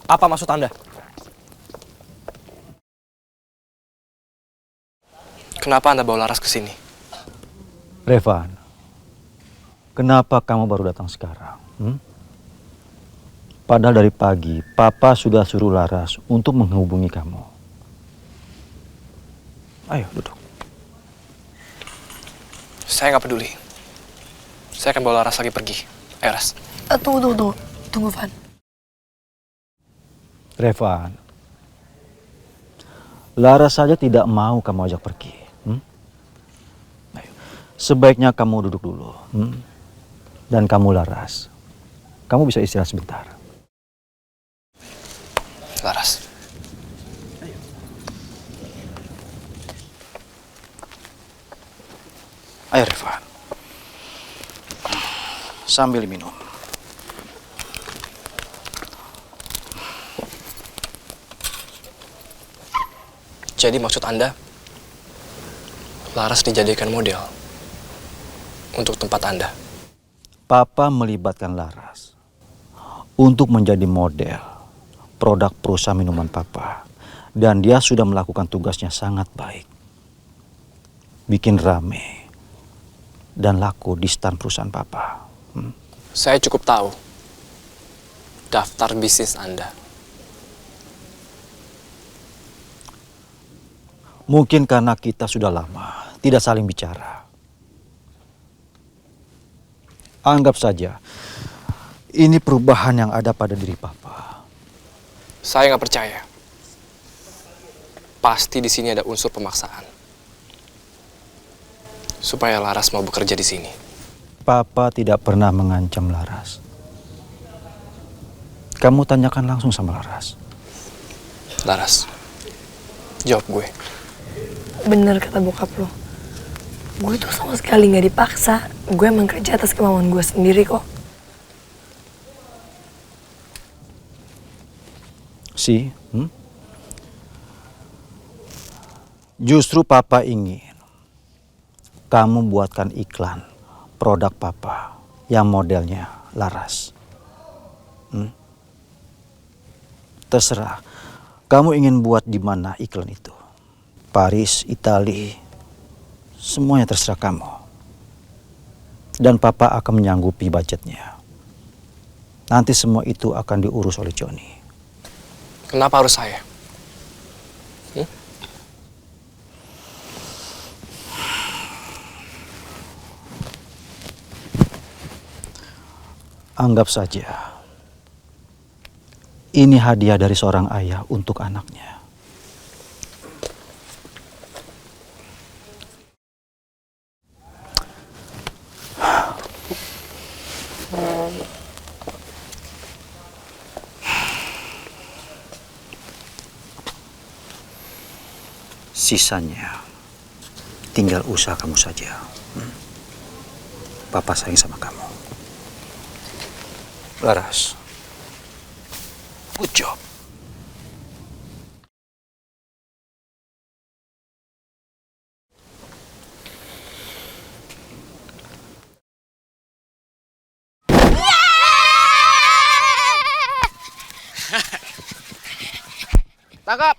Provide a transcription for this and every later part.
Apa maksud Anda? Kenapa Anda bawa Laras ke sini? Revan, kenapa kamu baru datang sekarang? Padahal dari pagi, Papa sudah suruh Laras untuk menghubungi kamu. Ayo, duduk. Saya nggak peduli. Saya akan bawa Laras lagi pergi. Ayo, Ras. Tunggu, Van. Revan, Laras saja tidak mau kamu ajak pergi. Ayo. Sebaiknya kamu duduk dulu. Dan kamu Laras, kamu bisa istirahat sebentar. Laras. Ayo Revan, sambil minum. Jadi maksud Anda, Laras dijadikan model untuk tempat Anda? Papa melibatkan Laras untuk menjadi model produk perusahaan minuman Papa. Dan dia sudah melakukan tugasnya sangat baik. Bikin rame dan laku di stand perusahaan Papa. Saya cukup tahu daftar bisnis Anda. Mungkin karena kita sudah lama tidak saling bicara. Anggap saja ini perubahan yang ada pada diri Papa. Saya nggak percaya. Pasti di sini ada unsur pemaksaan supaya Laras mau bekerja di sini. Papa tidak pernah mengancam Laras. Kamu tanyakan langsung sama Laras. Laras, jawab gue. Bener kata bokap lo. Gue tuh sama sekali gak dipaksa. Gue emang kerja atas kemauan gue sendiri kok. Justru Papa ingin kamu buatkan iklan produk Papa yang modelnya Laras. Terserah, kamu ingin buat di mana iklan itu. Paris, Itali, semuanya terserah kamu. Dan Papa akan menyanggupi budgetnya. Nanti semua itu akan diurus oleh Johnny. Kenapa harus saya? Anggap saja ini hadiah dari seorang ayah untuk anaknya. Sisanya tinggal usaha kamu saja. Papa sayang sama kamu. Laras, good job. Tangkap.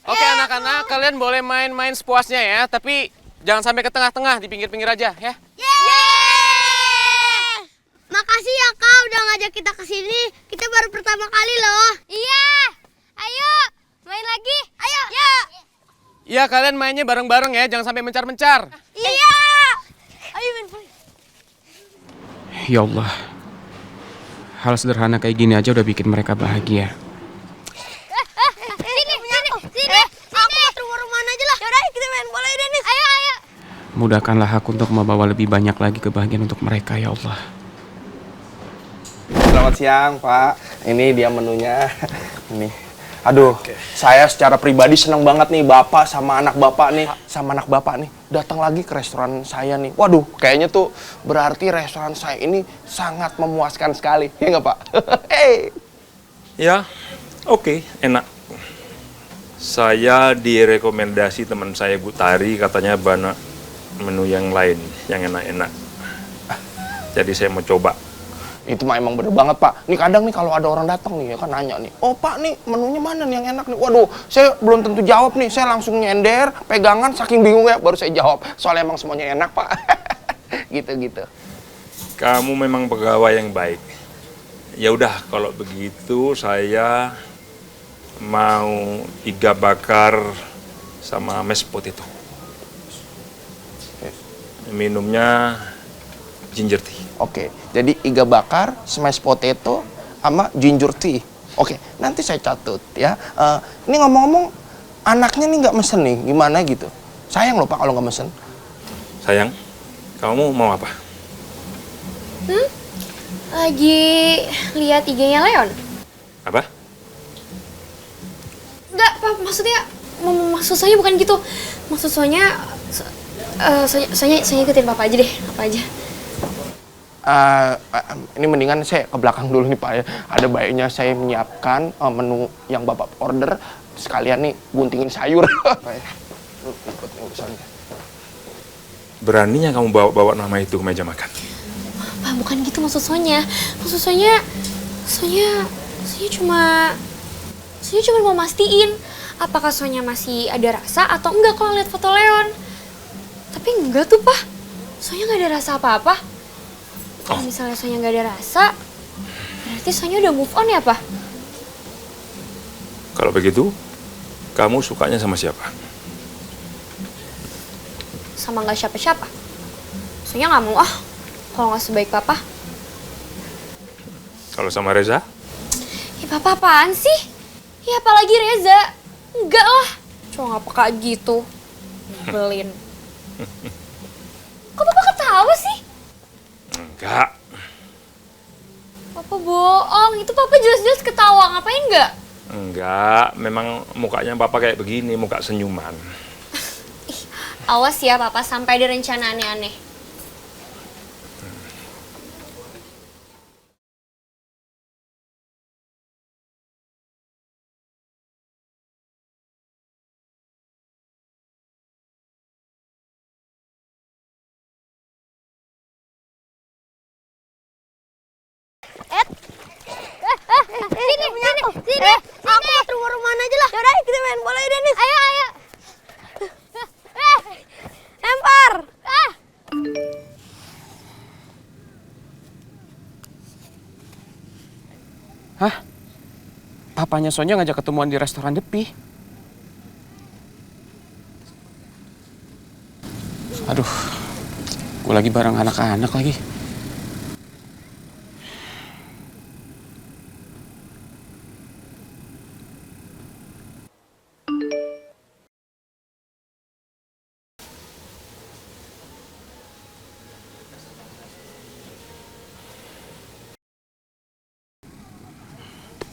Oke anak-anak, kalian boleh main-main sepuasnya ya, tapi jangan sampai ke tengah-tengah, di pinggir-pinggir aja ya. Makasih ya Kak udah ngajak kita ke sini. Kita baru pertama kali loh. Iya. Ayo, main lagi. Ayo. Ya. Iya, kalian mainnya bareng-bareng ya, jangan sampai mencar-mencar. Iya. Ayo main. Ya Allah, hal sederhana kayak gini aja udah bikin mereka bahagia. Sini. Aku mau rumah-rumahan aja lah. Yaudah, kita main bola ya Dennis. Ayo. Mudahkanlah aku untuk membawa lebih banyak lagi kebahagiaan untuk mereka, ya Allah. Selamat siang, Pak. Ini dia menunya. Ini. Aduh, saya secara pribadi senang banget nih Bapak sama anak Bapak nih datang lagi ke restoran saya nih. Waduh, kayaknya tuh berarti restoran saya ini sangat memuaskan sekali. Ya nggak, Pak? Hey. Ya, oke, enak. Saya direkomendasi teman saya Bu Tari, katanya banyak menu yang lain yang enak-enak. Jadi saya mau coba. itu mah emang bener banget Pak. Nih kadang nih kalau ada orang datang nih ya kan nanya nih, oh Pak nih menunya mana nih yang enak nih. Waduh, saya belum tentu jawab nih, saya langsung nyender, pegangan saking bingung ya baru saya jawab. Soalnya emang semuanya enak Pak. Gitu-gitu. Kamu memang pegawai yang baik. Ya udah, kalau begitu saya mau iga bakar sama mashed potato. Minumnya ginger tea. Oke, jadi iga bakar, smash potato, sama ginger tea. Oke, nanti saya catat ya. Ini ngomong-ngomong, anaknya nih nggak mesen nih, gimana gitu? Sayang loh Pak kalau nggak mesen. Sayang, kamu mau apa? Lagi lihat IG-nya Leon. Apa? Enggak, Pak, maksudnya maksud saya bukan gitu. Maksud saya saya ikutin Papa aja deh, apa aja. Ini mendingan saya ke belakang dulu nih Pak ya. Ada baiknya saya menyiapkan menu yang Bapak order. Sekalian nih guntingin sayur. Ikut urusannya. Beraninya kamu bawa nama itu ke meja makan? Pak, bukan gitu maksud Sonya. Maksud Sonya cuma mau mastiin apakah Sonya masih ada rasa atau enggak kalau lihat foto Leon. Tapi enggak tuh, Pak. Sonya nggak ada rasa apa-apa. Kalau misalnya Sonya nggak ada rasa, berarti Sonya udah move on ya, Pak? Kalau begitu, kamu sukanya sama siapa? Sama nggak siapa-siapa. Sonya nggak mau kalau nggak sebaik Papa. Kalau sama Reza? Ya Papa apaan sih? Ya apalagi Reza. Enggak lah. Cuma nggak peka gitu. Nyebelin. Kok Papa ketawa sih? Enggak. Papa bohong. Itu Papa jelas-jelas ketawa. Ngapain enggak? Enggak, memang mukanya Papa kayak begini, muka senyuman. Awas ya Papa sampai ada rencana aneh-aneh. Sini. Aku mau rumah aja lah. Yaudah, kita main bola ya, Denis. Ayo. Lempar. Hah? Papanya Sonya ngajak ketemuan di restoran Depi. Aduh, gue lagi bareng anak-anak lagi.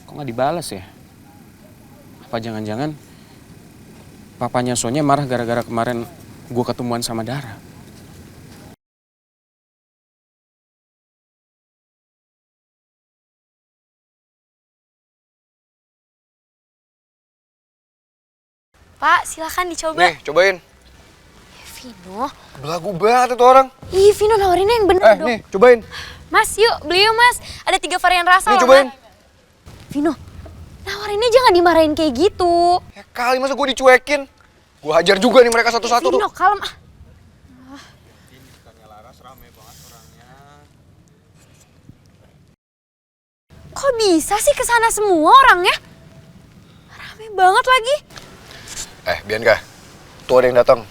Kok nggak dibalas ya? Apa jangan-jangan papanya Sonya marah gara-gara kemarin gue ketemuan sama Dara? Pak, silakan dicoba. Nih, cobain. Vino. Belagu banget itu orang. Ih, Vino nawarinnya yang bener dong. Nih, cobain. Mas, yuk beli yuk Mas. Ada 3 varian rasa Nih, loh, cobain. Mas. Vino, nawarinnya jangan dimarahin kayak gitu. Ya kali masa gue dicuekin. Gue hajar juga nih mereka satu-satu tuh. Vino, kalem. Kok bisa sih kesana semua orangnya? Rame banget lagi. Bianca, tuh ada yang datang.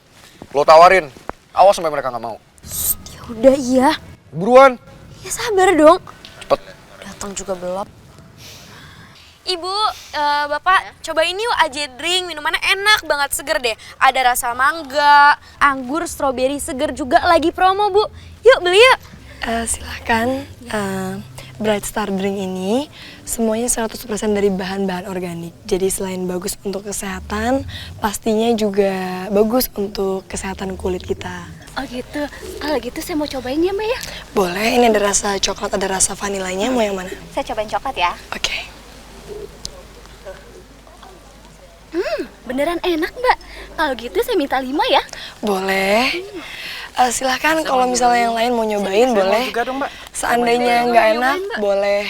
Lo tawarin. Awas sampai mereka nggak mau. Ya udah iya. Buruan. Ya sabar dong. Cepet. Datang juga belum. Ibu, Bapak, cobain yuk aja drink, minumannya enak banget, seger deh. Ada rasa mangga, anggur, stroberi seger juga lagi promo, Bu. Yuk beli yuk. Silahkan. Bright Star Drink ini semuanya 100% dari bahan-bahan organik. Jadi selain bagus untuk kesehatan, pastinya juga bagus untuk kesehatan kulit kita. Oh gitu. Kalau gitu saya mau cobain ya, Mbak ya? Boleh, ini ada rasa coklat, ada rasa vanilanya. Mau yang mana? Saya cobain coklat ya. Oke. Beneran enak, Mbak. Kalau gitu saya minta 5 ya. Boleh. Silahkan kalau misalnya yang lain mau nyobain boleh. Seandainya nggak enak, boleh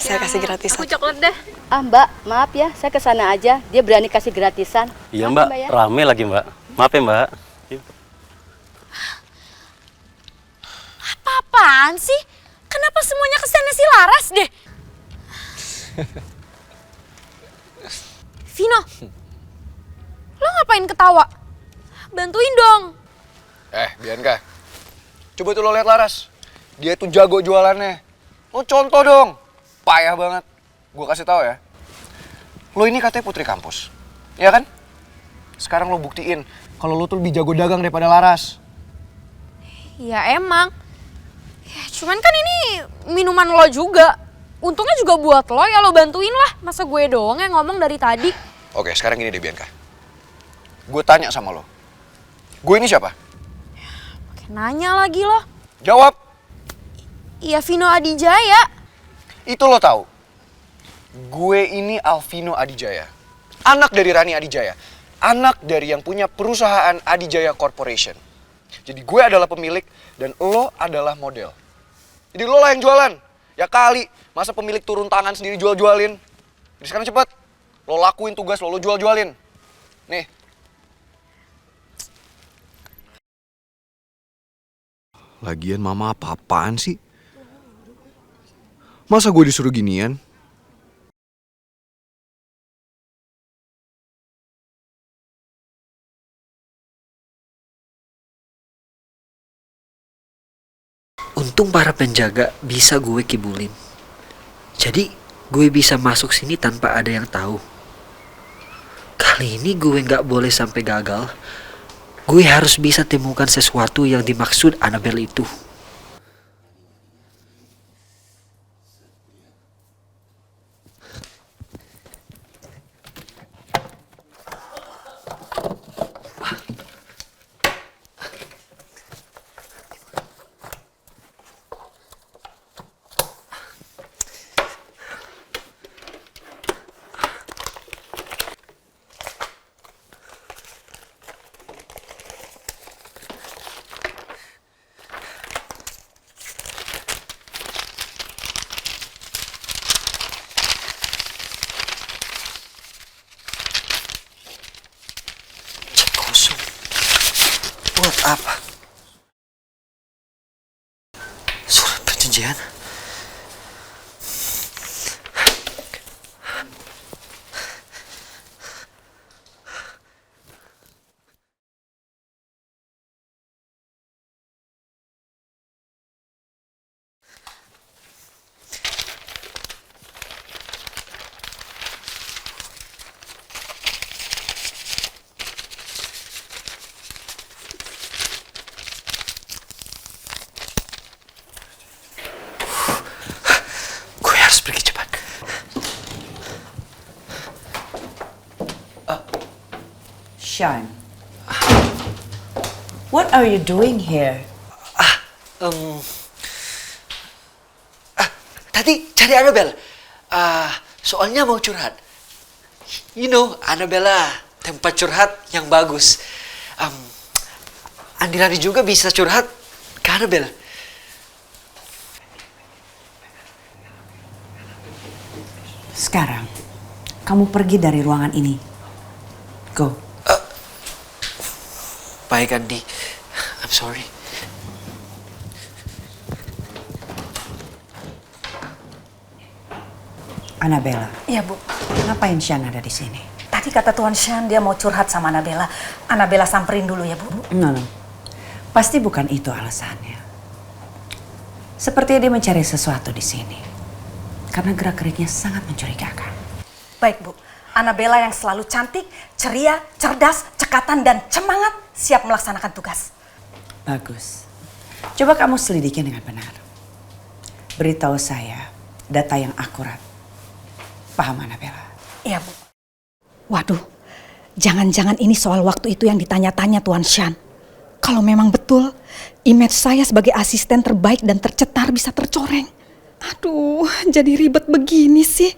saya kasih gratisan. Aku coklat deh. Ah Mbak, maaf ya, saya kesana aja. Dia berani kasih gratisan. Iya Maaf, Mbak, ya. rame lagi Mbak. Maaf ya Mbak. Apa-apaan sih? Kenapa semuanya kesana si Laras deh? Vino, lo ngapain ketawa? Bantuin dong. Bianca, coba tuh lo lihat Laras. Dia tuh jago jualannya. Lo contoh dong. Payah banget. Gue kasih tahu ya. Lo ini katanya putri kampus. Ya kan? Sekarang lo buktiin kalau lo tuh lebih jago dagang daripada Laras. Ya emang. Ya, cuman kan ini minuman lo juga. Untungnya juga buat lo, ya lo bantuin lah. Masa gue doang yang ngomong dari tadi? Oke, sekarang gini deh Bianca. Gue tanya sama lo. Gue ini siapa? Pakai nanya lagi lo. Jawab. Iya Vino Adijaya. Itu lo tahu. Gue ini Alvino Adijaya. Anak dari Rani Adijaya. Anak dari yang punya perusahaan Adijaya Corporation. Jadi gue adalah pemilik dan lo adalah model. Jadi lo lah yang jualan. Ya kali, masa pemilik turun tangan sendiri jual-jualin. Jadi sekarang cepet. Lo lakuin tugas lo jual-jualin. Nih. Lagian mama apa-apaan sih? Masa gue disuruh ginian? Untung para penjaga bisa gue kibulin. Jadi gue bisa masuk sini tanpa ada yang tahu. Kali ini gue nggak boleh sampai gagal. Gue harus bisa temukan sesuatu yang dimaksud Annabelle itu. Buat apa? Surat perjanjian? Pergi cepat. Sean, what are you doing here? Tadi cari Annabelle. Soalnya mau curhat. You know, Annabella tempat curhat yang bagus. Andi Rani juga bisa curhat ke Annabelle. Sekarang, kamu pergi dari ruangan ini. Go. Baik, Andi. I'm sorry. Annabella. Iya, Bu. Ngapain Sean ada di sini? Tadi kata Tuan Sean dia mau curhat sama Annabella. Annabella samperin dulu ya, Bu. No. Pasti bukan itu alasannya. Sepertinya dia mencari sesuatu di sini. Karena gerak-geriknya sangat mencurigakan. Baik, Bu. Annabella yang selalu cantik, ceria, cerdas, cekatan, dan semangat siap melaksanakan tugas. Bagus. Coba kamu selidiki dengan benar. Beritahu saya data yang akurat. Paham, Annabella? Iya, Bu. Waduh, jangan-jangan ini soal waktu itu yang ditanya-tanya Tuan Sean. Kalau memang betul, image saya sebagai asisten terbaik dan tercetar bisa tercoreng. Aduh, jadi ribet begini sih.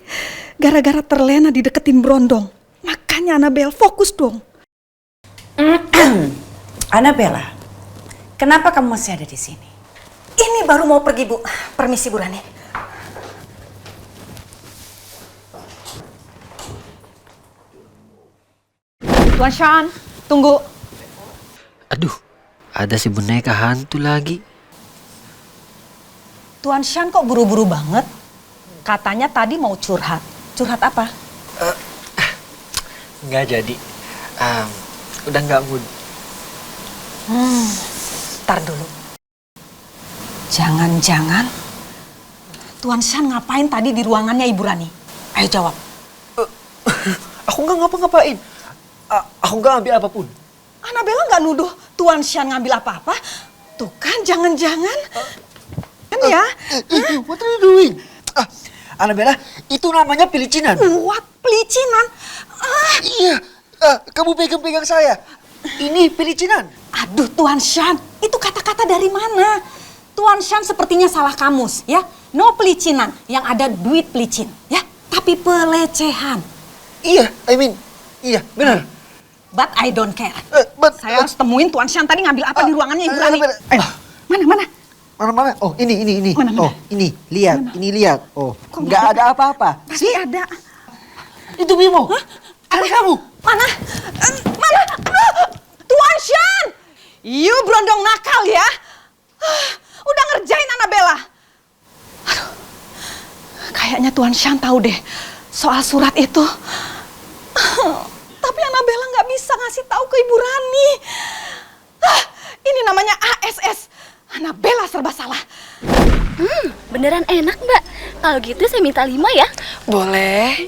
Gara-gara terlena dideketin Brondong. Makanya Annabelle fokus dong. Annabella, Kenapa kamu masih ada di sini? Ini baru mau pergi, Bu. Permisi, Bu Rani. Tuan Shan, tunggu. Aduh, ada si boneka hantu lagi. Tuan Shan kok buru-buru banget? Katanya tadi mau curhat. Curhat apa? Nggak jadi. Udah nggak mood. Ntar dulu. Jangan-jangan Tuan Shan ngapain tadi di ruangannya Ibu Rani? Ayo jawab. Aku nggak ngapa-ngapain. Aku nggak ambil apapun. Annabella nggak nuduh Tuan Shan ngambil apa-apa. Tuh kan, jangan-jangan. Kan ya? What are you doing? Annabella, itu namanya pelicinan. What? Pelicinan? Iya, kamu pegang-pegang saya. Ini pelicinan. Aduh, Tuan Shan, itu kata-kata dari mana? Tuan Shan sepertinya salah kamus, ya. No pelicinan, yang ada duit pelicin, ya. Tapi pelecehan. Iya, iya, benar. But I don't care. Saya harus temuin Tuan Shan tadi ngambil apa di ruangannya Ibu Rani. Mana? Mana? Oh, ini. Mana? Oh, ini, lihat, ini lihat. Oh, nggak ada apa-apa. Pasti ada. Itu Bimo. Ada kamu. Mana? Tuan Shan! You berondong nakal ya. Udah ngerjain Annabella. Aduh, kayaknya Tuan Shan tahu deh soal surat itu. Tapi Annabella nggak bisa ngasih tahu ke Ibu Rani. Ini namanya ASS. Annabella serba salah. Beneran enak, Mbak. Kalau gitu saya minta 5 ya. Boleh.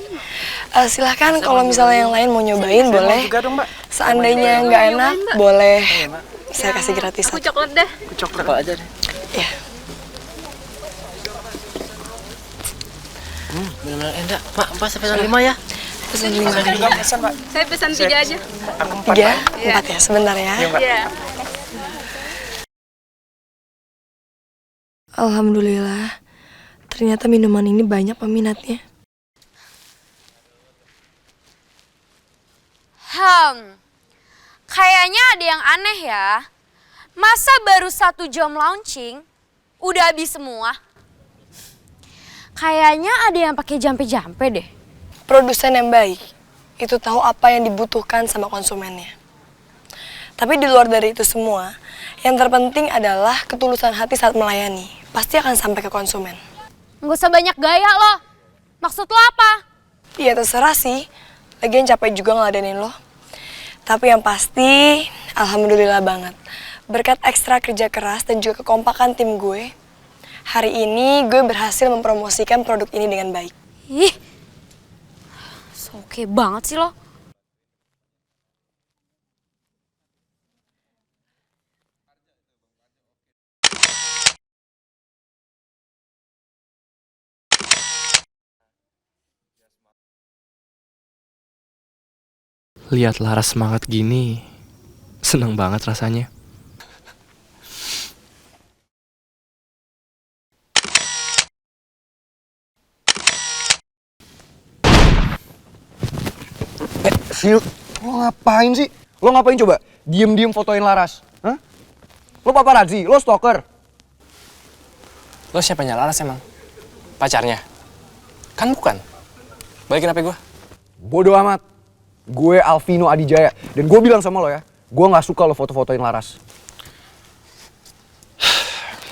Silahkan kalau misalnya yang lain mau nyobain boleh. Seandainya nggak enak, boleh. Saya kasih gratis. Aku coklat deh. Aku coklat aja deh. Ya. Benar-benar enak. Pak, saya pesan 5 ya. Pesan 5. Saya pesan 3 aja. 3? 4 ya, sebentar ya. Iya. Alhamdulillah, ternyata minuman ini banyak peminatnya. Kayaknya ada yang aneh ya. Masa baru 1 jam launching, udah habis semua? Kayaknya ada yang pakai jampe-jampe deh. Produsen yang baik, itu tahu apa yang dibutuhkan sama konsumennya. Tapi di luar dari itu semua, yang terpenting adalah ketulusan hati saat melayani. Pasti akan sampai ke konsumen. Nggak usah banyak gaya loh. Maksud lo apa? Ya terserah sih. Lagian capek juga ngeladenin lo. Tapi yang pasti, alhamdulillah banget. Berkat ekstra kerja keras dan juga kekompakan tim gue, hari ini gue berhasil mempromosikan produk ini dengan baik. Ih, so oke banget sih lo. Lihat Laras semangat gini, seneng banget rasanya. Sil, lo ngapain sih? Lo ngapain coba? Diem-diem fotoin Laras? Hah? Lo paparazzi? Lo stalker? Lo siapanya Laras emang? Pacarnya? Kan bukan. Balikin HP gue. Bodoh amat. Gue Alvino Adijaya. Dan gue bilang sama lo ya, gue gak suka lo foto-fotoin Laras.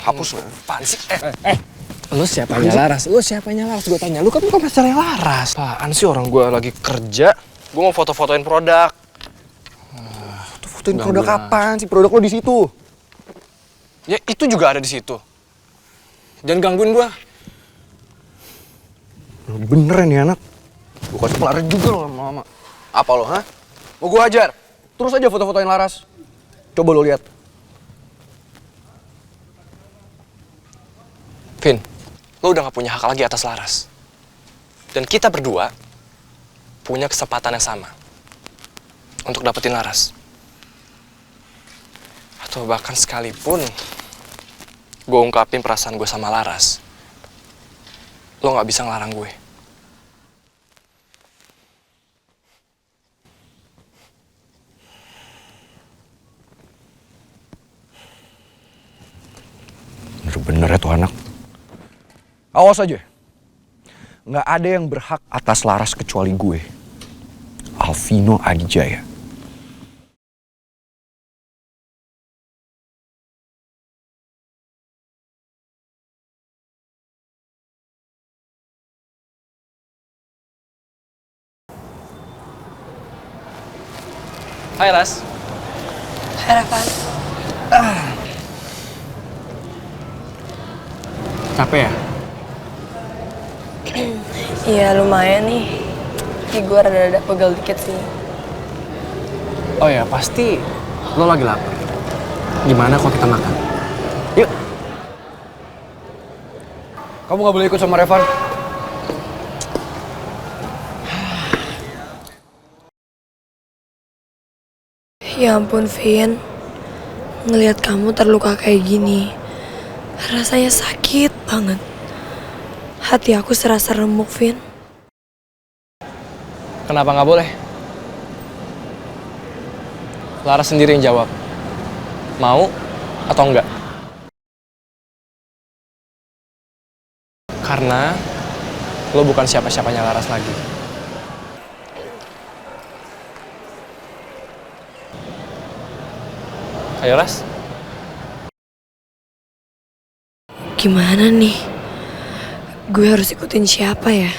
Hapus lo. Apaan sih? Lu siapanya Laras? Lu siapanya Laras? Gue tanya, lu kan bukan pacarnya Laras. Apaan sih, orang gue lagi kerja, gue mau foto-fotoin produk. Foto-fotoin produk apaan sih? Produk lo di situ. Ya itu juga ada di situ. Jangan gangguin gue. Beneran nih anak. Gue kasih pelar juga lo lama-lama. Apa lo, ha? Mau gue ajar? Terus aja foto-fotoin Laras. Coba lo lihat. Vin, lo udah gak punya hak lagi atas Laras. Dan kita berdua punya kesempatan yang sama untuk dapetin Laras. Atau bahkan sekalipun gue ungkapin perasaan gue sama Laras, lo gak bisa ngelarang gue. Awas aja. Nggak ada yang berhak atas Laras kecuali gue. Alvino Adijaya. Hai Ras. Hai Ravan. Capek ya? Iya lumayan nih. Gue rada-rada pegel dikit sih. Oh ya, pasti lo lagi lapar. Gimana kalau kita makan? Yuk. Kamu nggak boleh ikut sama Revan. Ya ampun Vin, ngelihat kamu terluka kayak gini, rasanya sakit banget. Hati aku serasa remuk, Vin. Kenapa nggak boleh? Laras sendiri yang jawab. Mau atau enggak? Karena lo bukan siapa-siapanya Laras lagi. Ayo Ras. Gimana nih? Gue harus ikutin siapa ya?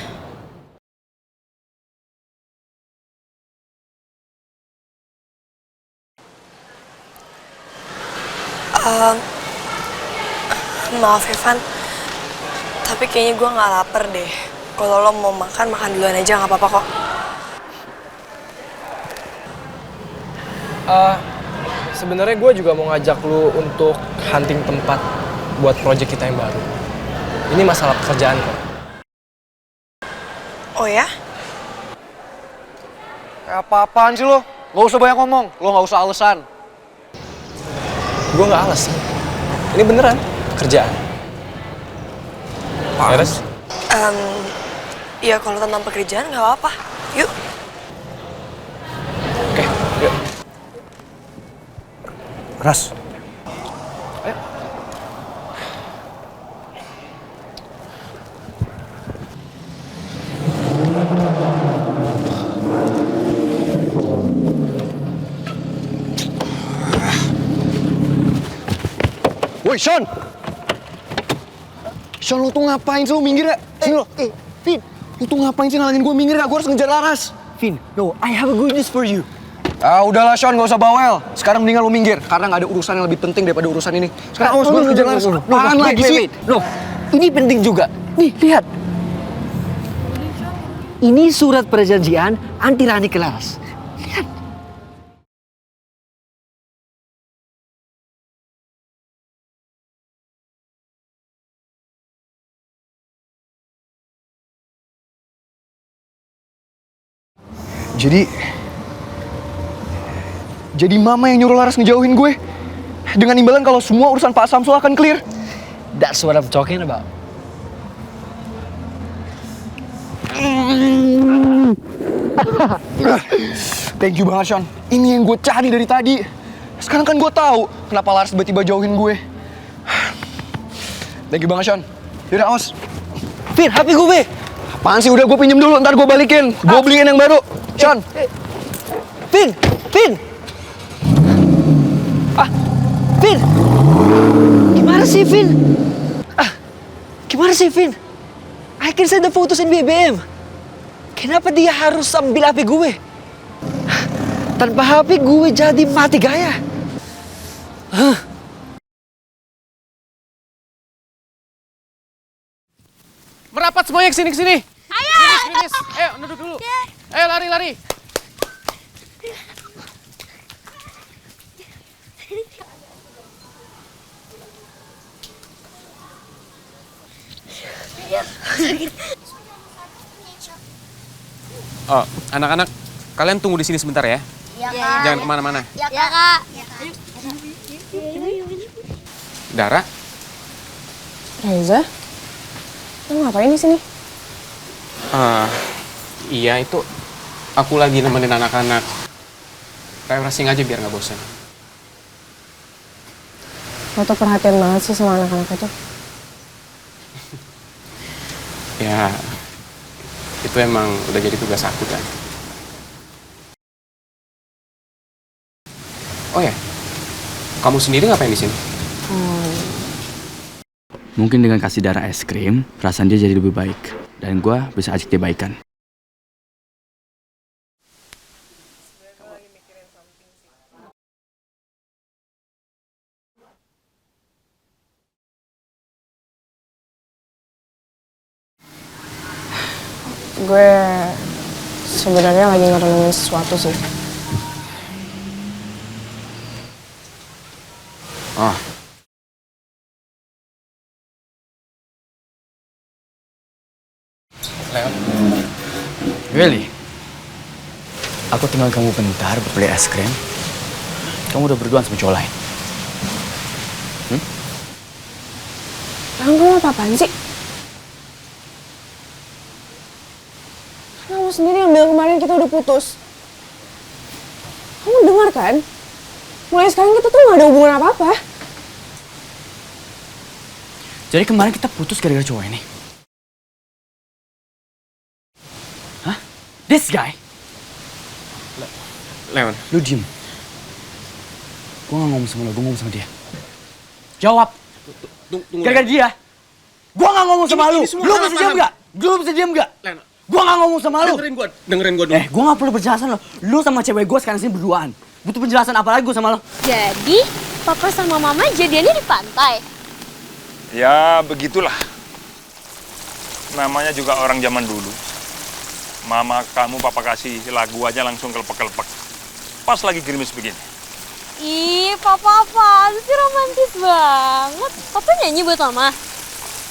Maaf Evan, tapi kayaknya gue nggak lapar deh. Kalau lo mau makan, makan duluan aja, nggak apa-apa kok. Sebenarnya gue juga mau ngajak lu untuk hunting tempat buat project kita yang baru. Ini masalah pekerjaan kok. Oh ya? Apa-apaan sih lo? Gak usah banyak ngomong, lo gak usah alasan. Gue nggak alasan. Ini beneran kerjaan. Beres? Ya kalau tentang pekerjaan nggak apa-apa. Yuk. Oke, yuk. Ras. Ayo. Woi, Sean! Sean, lo tuh ngapain sih? Lo minggir ya? Sini lo. Vin. Lo tuh ngapain sih ngalangin gue? Minggir ya? Gue harus ngejar Laras. Vin, no, I have a good news for you. Ah, udahlah Sean, gak usah bawel. Sekarang mendingan lo minggir, karena gak ada urusan yang lebih penting daripada urusan ini. Sekarang awas gue harus ngejar Laras. Apaan lagi sih? No, ini penting juga. Nih, lihat. Ini surat perjanjian anti Rani ke Laras. Lihat. Jadi mama yang nyuruh Laras ngejauhin gue. Dengan imbalan kalau semua urusan Pak Samsul akan clear. That's what I'm talking about. Thank you banget, Sean. Ini yang gue cari dari tadi. Sekarang kan gue tahu kenapa Laras tiba-tiba jauhin gue. Thank you banget, Sean. Yaudah, awas. Vin, HP gue. Apaan sih? Udah gue pinjem dulu, ntar gue balikin. Gue beliin yang baru. Sean. Vin. Vin. Gimana sih, Vin? I can send the photos in BBM. Kenapa dia harus ambil HP gue? Tanpa HP gue jadi mati gaya. Merapat semuanya ke sini. Ayo! Ayo, duduk dulu. Ayo, lari. Oh, anak-anak, kalian tunggu di sini sebentar ya. Iya, Kak. Jangan kemana-mana. Iya, Kak. Dara, Reza, lo ngapain di sini? iya itu aku lagi nemenin anak-anak. Refreshing aja biar nggak bosan. Lo tuh perhatian banget sih sama anak-anak itu. Ya, itu emang udah jadi tugas aku kan. Oh ya, kamu sendiri ngapain di sini? Mungkin dengan kasih darah es krim, perasaan dia jadi lebih baik. Dan gue bisa ajak dia baikan. Gue sebenarnya lagi ngerenungin sesuatu sih. Oh. Leon. Really? Aku tinggal kamu bentar beli es krim. Kamu udah berduaan sama cowok lain. Leon, kamu apa-apaan sih? Kamu sendiri yang bilang kemarin kita udah putus. Kamu dengar kan? Mulai sekarang kita tuh gak ada hubungan apa-apa. Jadi kemarin kita putus gara-gara cowok ini. Hah? This guy? Leon. Lu diem. Gue gak ngomong sama lo, gue ngomong sama dia. Jawab. Gara-gara dia. Gue gak ngomong sama lu. Lu bisa diem gak? Lu bisa diem gak? Gue gak ngomong sama lu. Dengerin gue dulu. Gue gak perlu penjelasan lo. Lu sama cewek gue sekarang sini berduaan. Butuh penjelasan apa lagi gue sama lo? Jadi, papa sama mama jadiannya di pantai. Ya, begitulah. Namanya juga orang zaman dulu. Mama kamu papa kasih lagu aja langsung kelepek-kelepek. Pas lagi gerimis begini. Ih, papa apaan sih, romantis banget. Papa nyanyi buat mama?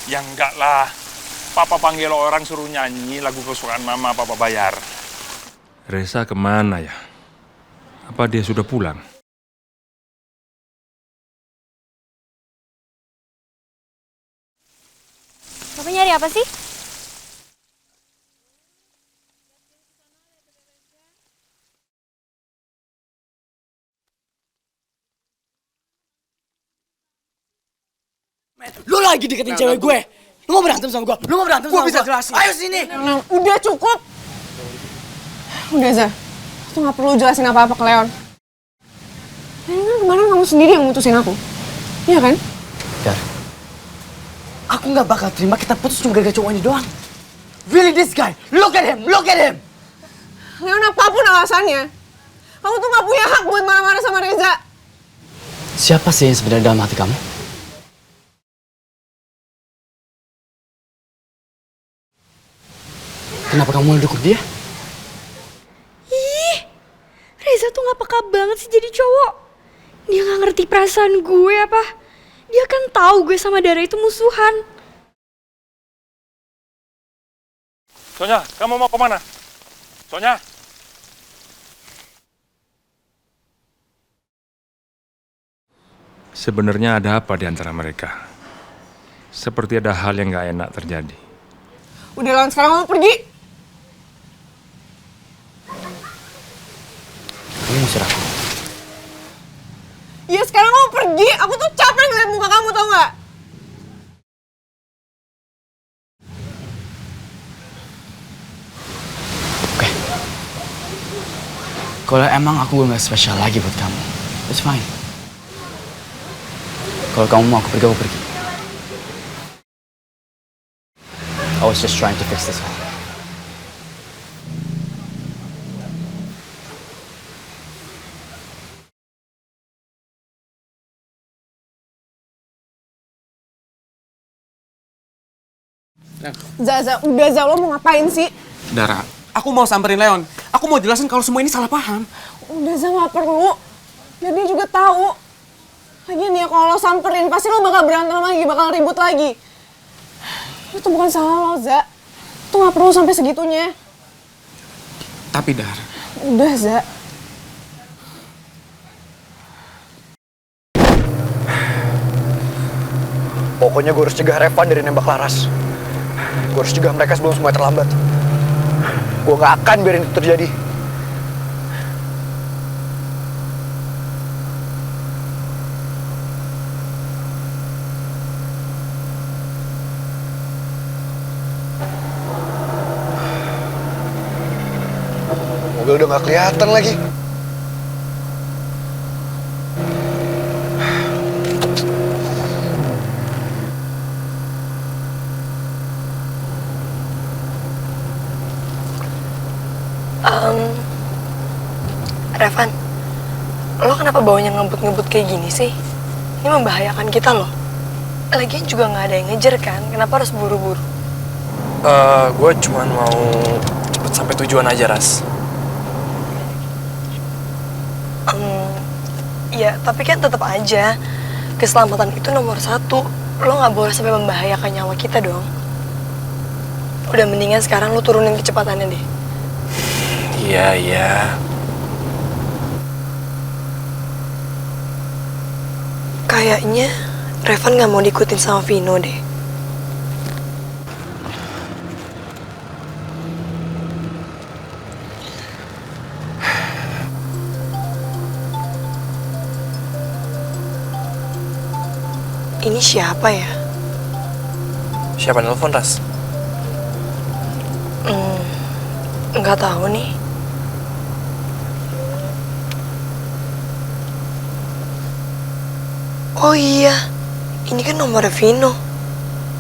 Ya enggak lah. Papa panggil orang suruh nyanyi lagu kesukaan mama, papa bayar. Reza kemana ya? Apa dia sudah pulang? Papa nyari apa sih? Lu lagi deketin cewek gue. Lu mau berantem sama gue? Lu mau berantem sama gue? bisa jelasin. Ayo sini. Udah cukup. Udah, Za. Lu gak perlu jelasin apa-apa ke Leon. Leon kan kemarin kamu sendiri yang mutusin aku. Iya kan? Dar, aku gak bakal terima kita putus cuma gara-gara cowok ini doang. Really this guy? Look at him, look at him. Leon, apapun alasannya, kamu tuh gak punya hak buat marah-marah sama Reza. Siapa sih yang sebenarnya dalam hati kamu? Kenapa kamu mau dukung dia? Ih, Reza tuh gak peka banget sih jadi cowok. Dia gak ngerti perasaan gue apa. Dia kan tahu gue sama Dara itu musuhan. Sonya, kamu mau kemana? Sonya? Sebenarnya ada apa di antara mereka? Seperti ada hal yang gak enak terjadi. Udah, Leon, sekarang kamu pergi. Kamu ngusir aku. Ya sekarang kamu pergi. Aku tuh capek ngeliat muka kamu, tau gak? Kalau emang aku nggak spesial lagi buat kamu, it's fine. Kalau kamu mau aku pergi. I was just trying to fix this all. Zaza, udah Za, lo mau ngapain sih? Dara, aku mau samperin Leon. Aku mau jelasin kalau semua ini salah paham. Udah Za, gak perlu. Biar dia juga tahu. Lagian ya kalau lo samperin pasti lo bakal berantem lagi, bakal ribut lagi. Itu bukan salah lo, Za. Itu gak perlu sampai segitunya. Tapi Dar, Udah Za. Pokoknya gue harus cegah Reva dari nembak Laras. Gue harus cegah mereka sebelum semuanya terlambat. Gue gak akan biarin itu terjadi. Mobil udah gak kelihatan lagi. Revan, lo kenapa bawanya ngebut-ngebut kayak gini sih? Ini membahayakan kita loh. Lagian juga nggak ada yang ngejar kan? Kenapa harus buru-buru? Gue cuman mau cepet sampai tujuan aja, Ras. Ya, tapi kan tetap aja keselamatan itu nomor 1. Lo nggak boleh sampai membahayakan nyawa kita dong. Udah mendingan sekarang lo turunin kecepatannya deh. Iya, iya. Kayaknya Revan nggak mau diikutin sama Vino deh. Ini siapa ya? Siapa nelfon, Ras? Nggak tahu nih. Oh iya, ini kan nomor Vino.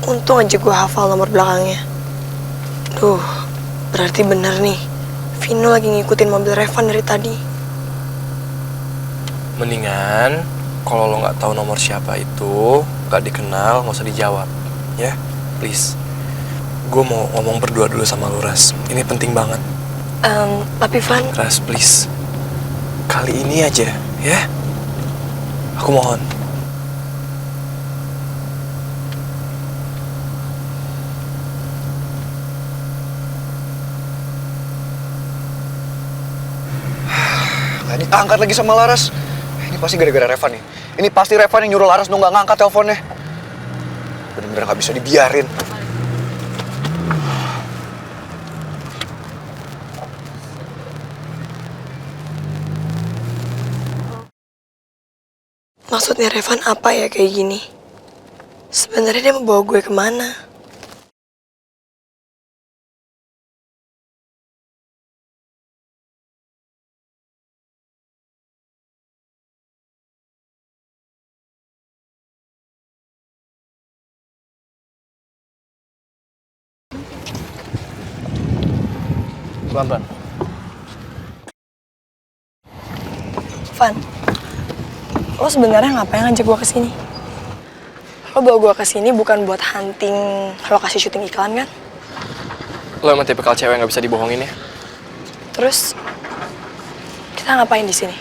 Untung aja gue hafal nomor belakangnya. Duh, berarti bener nih. Vino lagi ngikutin mobil Revan dari tadi. Mendingan kalau lo nggak tahu nomor siapa itu, nggak dikenal, nggak usah dijawab, ya, please. Gue mau ngomong berdua dulu sama lo, Ras. Ini penting banget. Tapi Van. Ras, please. Kali ini aja, ya. Aku mohon. Gak diangkat lagi sama Laras. Ini pasti gara-gara Revan nih. Ini pasti Revan yang nyuruh Laras nggak ngangkat teleponnya. Bener-bener gak bisa dibiarin. Maksudnya Revan apa ya kayak gini? Sebenarnya dia mau bawa gue kemana? Pelan-pelan. Van, lo sebenarnya ngapain ngajak gue kesini? Lo bawa gue kesini bukan buat hunting lokasi syuting iklan kan? Lo emang tipikal cewek nggak bisa dibohongin ya? Terus kita ngapain di sini?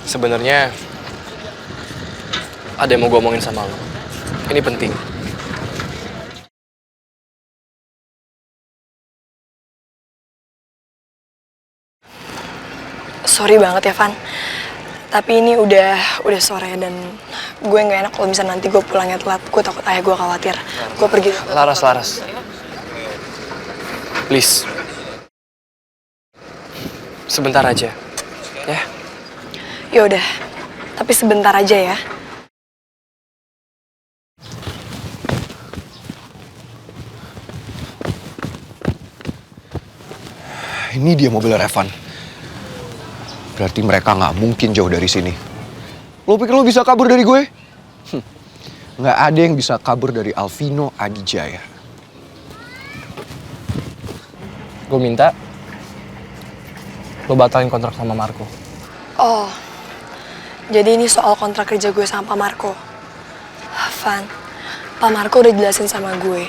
Sebenarnya ada yang mau gue omongin sama lo. Ini penting. Sorry banget ya Van, tapi ini udah sore dan gue nggak enak kalau misalnya nanti gue pulangnya telat. Gue takut ayah gue khawatir. Gue pergi. Laras. Please. Sebentar aja, ya? Ya udah, tapi sebentar aja ya. Ini dia mobil Revan. Berarti mereka nggak mungkin jauh dari sini. Lo pikir lo bisa kabur dari gue? Nggak ada yang bisa kabur dari Alvino Adijaya. Gue minta lo batalin kontrak sama Marco. Oh, jadi ini soal kontrak kerja gue sama Pak Marco. Van, Pak Marco udah jelasin sama gue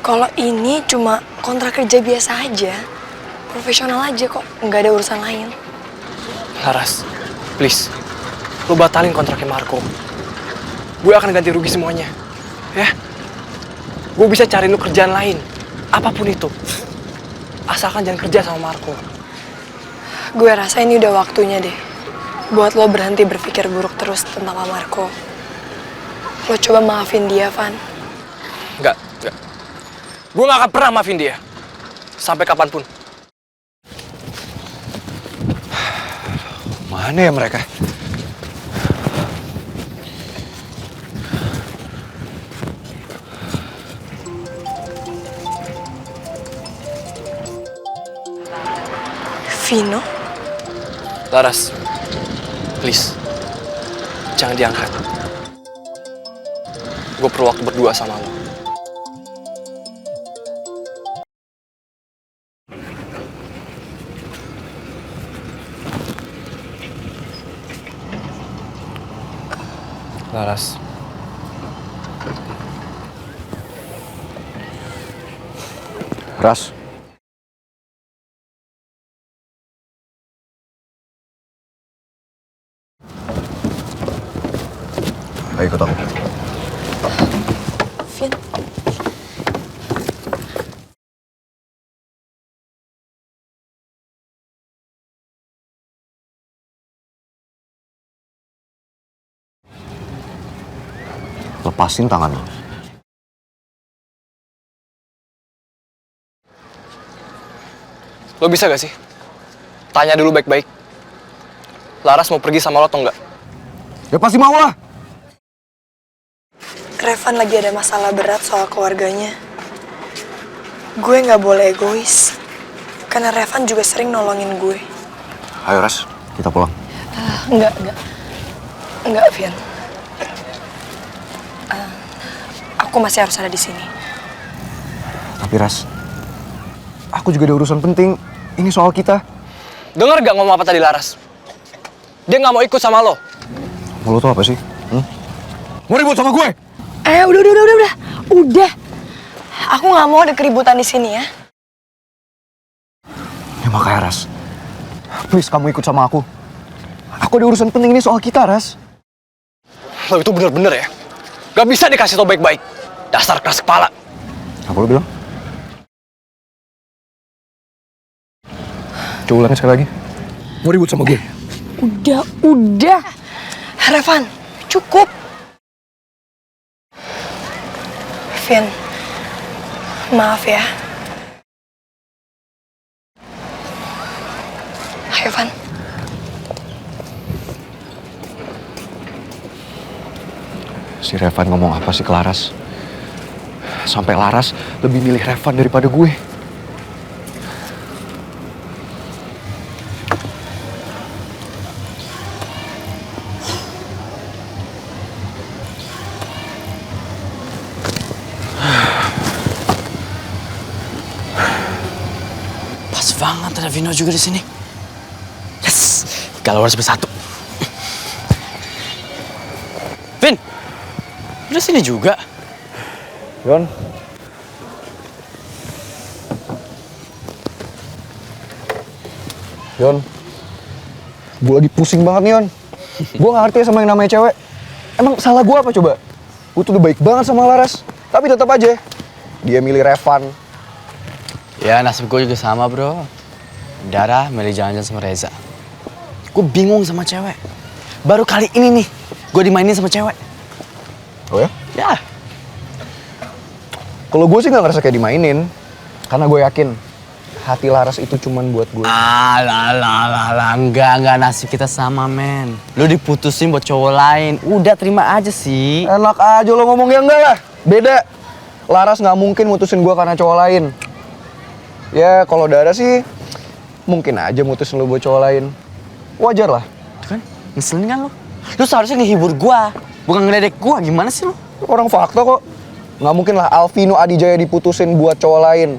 kalau ini cuma kontrak kerja biasa aja, profesional aja kok, nggak ada urusan lain. Laras, please, lo batalin kontraknya Marco. Gue akan ganti rugi semuanya, ya. Gue bisa cari lo kerjaan lain, apapun itu. Asalkan jangan kerja sama Marco. Gue rasa ini udah waktunya deh buat lo berhenti berpikir buruk terus tentang Pak Marco. Lo coba maafin dia, Van. Enggak. Gue gak akan pernah maafin dia. Sampai kapanpun. Mana ya mereka? Vino? Laras, please, jangan diangkat. Gue perlu waktu berdua sama lo. Laras. Ras. Ayo ikut aku. Vin. Lepasin tangan lo. Lo bisa gak sih? Tanya dulu baik-baik. Laras mau pergi sama lo atau enggak? Ya pasti mau lah. Revan lagi ada masalah berat soal keluarganya. Gue gak boleh egois. Karena Revan juga sering nolongin gue. Ayo Ras, kita pulang. Enggak. Enggak, Vian. Aku masih harus ada di sini. Tapi Ras, aku juga ada urusan penting. Ini soal kita. Dengar gak ngomong apa tadi Laras? Dia gak mau ikut sama lo. Lo tuh apa sih? Mau ribut sama gue? Udah. Aku gak mau ada keributan di sini ya. Ya makanya Ras, please kamu ikut sama aku. Aku ada urusan penting ini soal kita, Ras. Lo itu bener-bener ya? Gak bisa dikasih tau baik-baik. Dasar keras kepala. Apa lo bilang? Coba ulangin sekali lagi. Mau ribut sama gue? Udah. Revan, cukup. Vin, maaf ya. Ayo, Van. Si Revan ngomong apa sih ke Laras? Sampai Laras lebih milih Revan daripada gue. Pas banget ada Vino juga di sini. Yes, kalau harus bersatu. Vin, udah sini juga. Yon. Gue lagi pusing banget nih, Yon. Gue gak ngerti sama yang namanya cewek. Emang salah gue apa coba? Gue tuh udah baik banget sama Laras. Tapi tetap aja, dia milih Revan. Ya, nasib gue juga sama, bro. Dara milih jalan-jalan sama Reza. Gue bingung sama cewek. Baru kali ini nih, gue dimainin sama cewek. Oh ya? Ya. Kalau gue sih gak ngerasa kayak dimainin. Karena gue yakin hati Laras itu cuman buat gue. Enggak nasib kita sama, men. Lu diputusin buat cowok lain. Udah terima aja sih. Enak aja lo ngomong, ya enggak lah. Beda. Laras gak mungkin mutusin gue karena cowok lain. Ya kalau Dara sih mungkin aja mutusin lo buat cowok lain. Wajar lah. Tuh kan, ngeselin kan lo? Lu seharusnya ngehibur gue, bukan ngeledek gue. Gimana sih lo? Orang fakta kok. Nggak mungkin lah Alvino Adijaya diputusin buat cowok lain.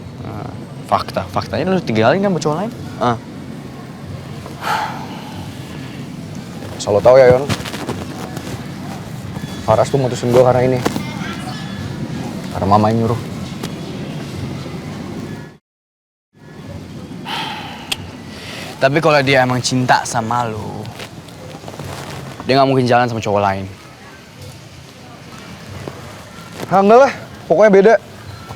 Faktanya lu tinggalin kan buat cowok lain? Asal lo tau ya, Yon. Laras tuh mutusin gue karena ini. Karena mama yang nyuruh. Tapi kalau dia emang cinta sama lu, dia nggak mungkin jalan sama cowok lain. Enggak lah, pokoknya beda.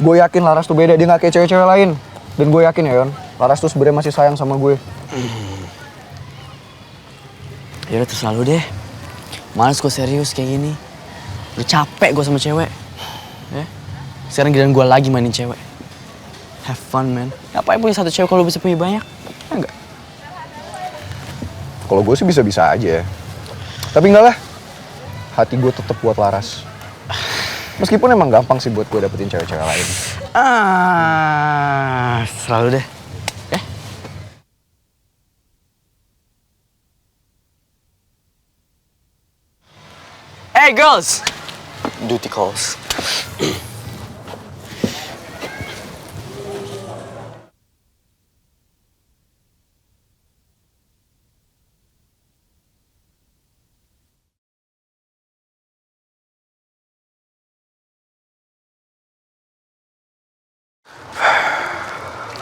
Gue yakin Laras tuh beda, dia gak kayak cewek-cewek lain. Dan gue yakin ya, Yon, Laras tuh sebenarnya masih sayang sama gue. Ya udah terserah lu deh. Males gue serius kayak gini. Udah capek gue sama cewek. Ya? Sekarang giliran gue lagi mainin cewek. Have fun, man. Ngapain punya satu cewek kalau bisa punya banyak? Enggak. Kalau gue sih bisa-bisa aja. Tapi enggak lah, hati gue tetap buat Laras. Meskipun emang gampang sih buat gue dapetin cewek-cewek lain. Selalu deh. Hey girls! Duty calls.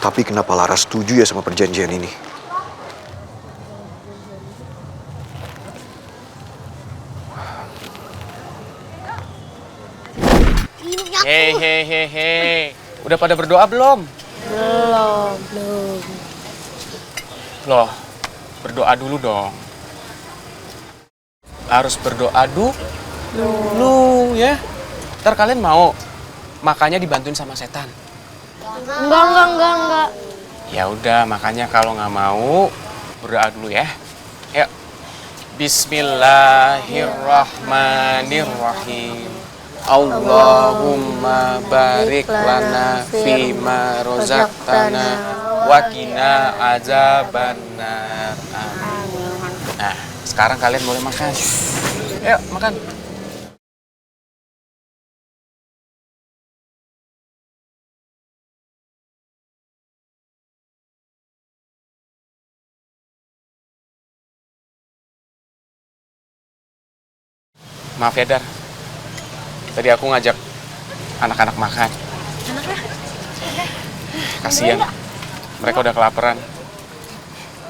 Tapi kenapa Laras setuju ya sama perjanjian ini? Hehehehe. Udah pada berdoa belum? Belum. Loh, berdoa dulu dong. Harus berdoa dulu ya. Ntar kalian mau makanya dibantuin sama setan. Enggak. Ya udah, makanya kalau nggak mau berdoa dulu ya. Ayo. Bismillahirrahmanirrahim. Allahumma barik lana fima rozaqtana wa qina azabannar. Nah, sekarang kalian boleh makan. Ayo, makan. Maaf ya, Dar. Tadi aku ngajak anak-anak makan. Kasian, mereka udah kelaparan.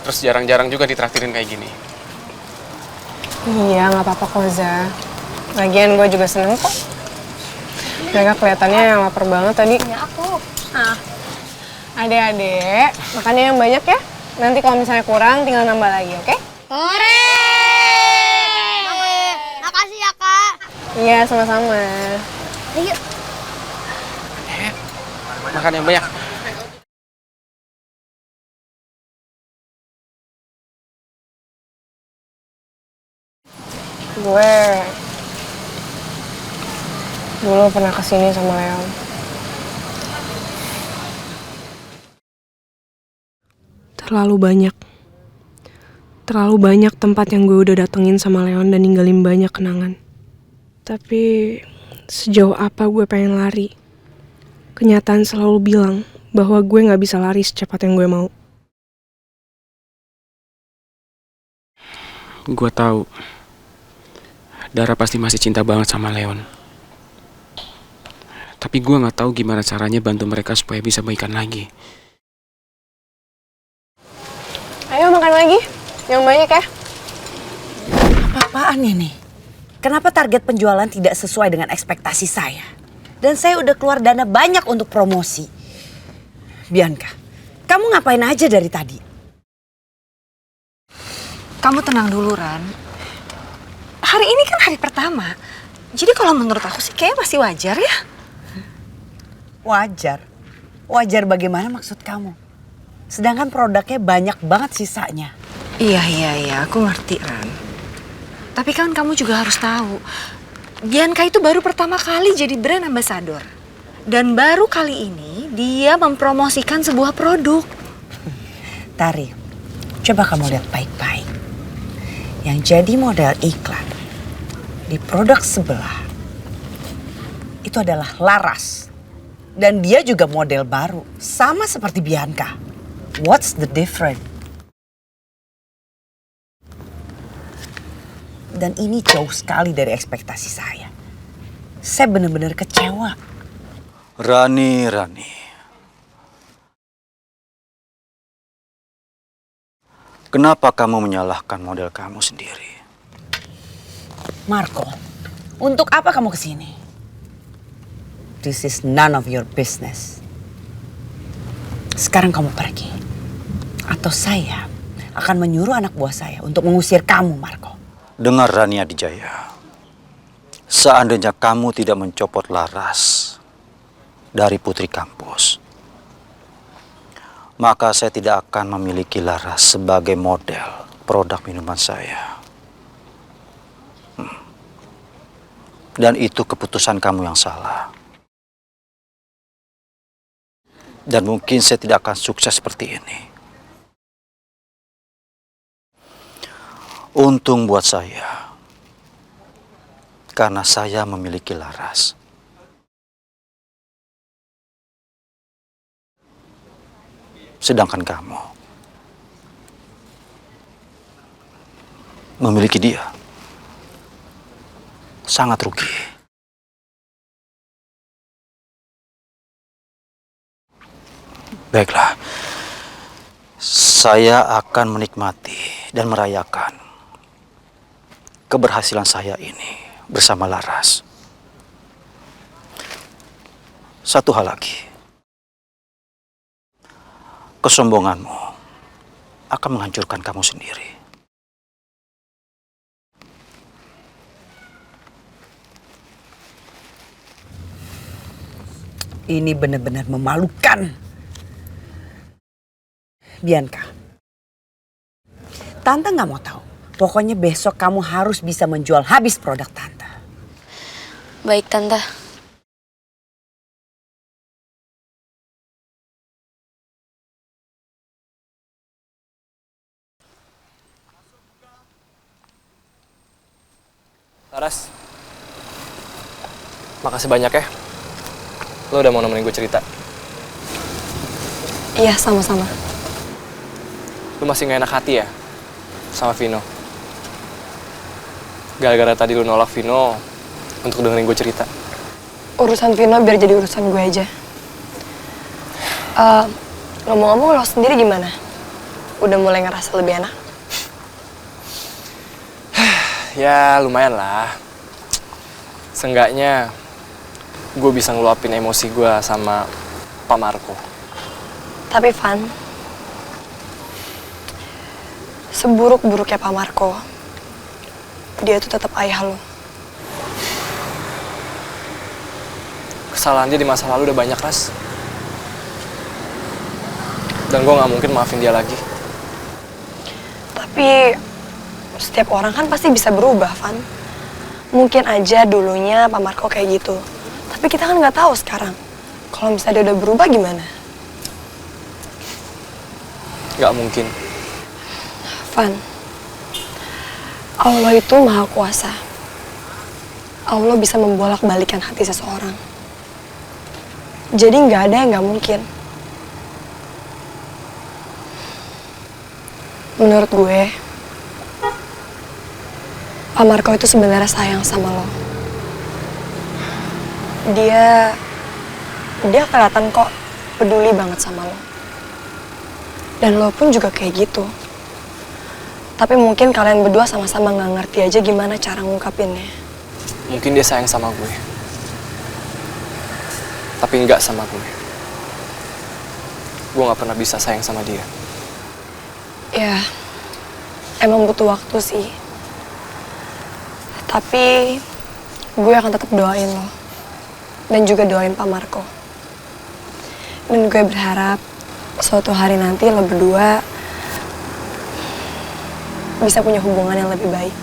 Terus jarang-jarang juga ditraktirin kayak gini. Iya, nggak apa-apa kok, Za. Lagian gue juga seneng kok. Mereka kelihatannya yang lapar banget tadi. Ya aku. Adek-adek, makannya yang banyak ya. Nanti kalau misalnya kurang, tinggal nambah lagi, oke? Makasih ya, Kak. Iya, sama-sama. Ayo. Makan yang banyak. Gue dulu pernah kesini sama Leon. Terlalu banyak tempat yang gue udah datengin sama Leon dan ninggalin banyak kenangan. Tapi sejauh apa gue pengen lari, kenyataan selalu bilang bahwa gue gak bisa lari secepat yang gue mau. Gue tahu Dara pasti masih cinta banget sama Leon. Tapi gue nggak tahu gimana caranya bantu mereka supaya bisa baikan lagi. Ayo makan lagi, yang banyak ya. Apa-apaan ini? Kenapa target penjualan tidak sesuai dengan ekspektasi saya? Dan saya udah keluar dana banyak untuk promosi. Bianca, kamu ngapain aja dari tadi? Kamu tenang dulu, Ran. Hari ini kan hari pertama. Jadi kalau menurut aku sih kayaknya masih wajar ya. Wajar? Wajar bagaimana maksud kamu? Sedangkan produknya banyak banget sisanya. Iya, aku ngerti, Ran. Tapi kan kamu juga harus tahu, Bianca itu baru pertama kali jadi brand ambassador. Dan baru kali ini dia mempromosikan sebuah produk. Tari, coba kamu lihat baik-baik. Yang jadi model iklan di produk sebelah itu adalah Laras. Dan dia juga model baru, sama seperti Bianca. What's the difference? Dan ini jauh sekali dari ekspektasi saya. Saya benar-benar kecewa. Rani. Kenapa kamu menyalahkan model kamu sendiri? Marco, untuk apa kamu kesini? This is none of your business. Sekarang kamu pergi. Atau saya akan menyuruh anak buah saya untuk mengusir kamu, Marco. Dengar Rani Adijaya. Seandainya kamu tidak mencopot Laras dari putri kampus, maka saya tidak akan memiliki Laras sebagai model produk minuman saya. Dan itu keputusan kamu yang salah. Dan mungkin saya tidak akan sukses seperti ini. Untung buat saya, Karena saya memiliki Laras. Sedangkan kamu memiliki dia. Sangat rugi. Baiklah. Saya akan menikmati dan merayakan keberhasilan saya ini bersama Laras. Satu hal lagi. Kesombonganmu akan menghancurkan kamu sendiri. Ini benar-benar memalukan. Bianca, Tante nggak mau tahu. Pokoknya besok kamu harus bisa menjual habis produk Tante. Baik, Tante. Laras, makasih banyak ya. Lo udah mau nemenin gue cerita. Iya, sama-sama. Lu masih gak enak hati ya sama Vino? Gara-gara tadi lu nolak Vino untuk dengerin gue cerita. Urusan Vino biar jadi urusan gue aja. Ngomong-ngomong, lo sendiri gimana? Udah mulai ngerasa lebih enak? Ya lumayan lah. Seenggaknya gue bisa ngeluapin emosi gue sama Pak Marco. Tapi Van, seburuk-buruknya Pak Marco, dia tuh tetap ayah lo. Kesalahan dia di masa lalu udah banyak, Ras. Dan gue gak mungkin maafin dia lagi. Tapi setiap orang kan pasti bisa berubah, Van. Mungkin aja dulunya Pak Marco kayak gitu. Tapi kita kan nggak tahu sekarang. Kalau misalnya dia udah berubah gimana? Gak mungkin. Van, Allah itu maha kuasa. Allah bisa membolak-balikan hati seseorang. Jadi nggak ada yang nggak mungkin. Menurut gue, Pak Marco itu sebenarnya sayang sama lo. Dia kelihatan kok peduli banget sama lo. Dan lo pun juga kayak gitu. Tapi mungkin kalian berdua sama-sama nggak ngerti aja gimana cara ngungkapinnya. Mungkin dia sayang sama gue. Tapi nggak sama gue. Gue nggak pernah bisa sayang sama dia. Ya, emang butuh waktu sih. Tapi gue akan tetap doain lo. Dan juga doain Pak Marco. Dan gue berharap suatu hari nanti lo berdua bisa punya hubungan yang lebih baik.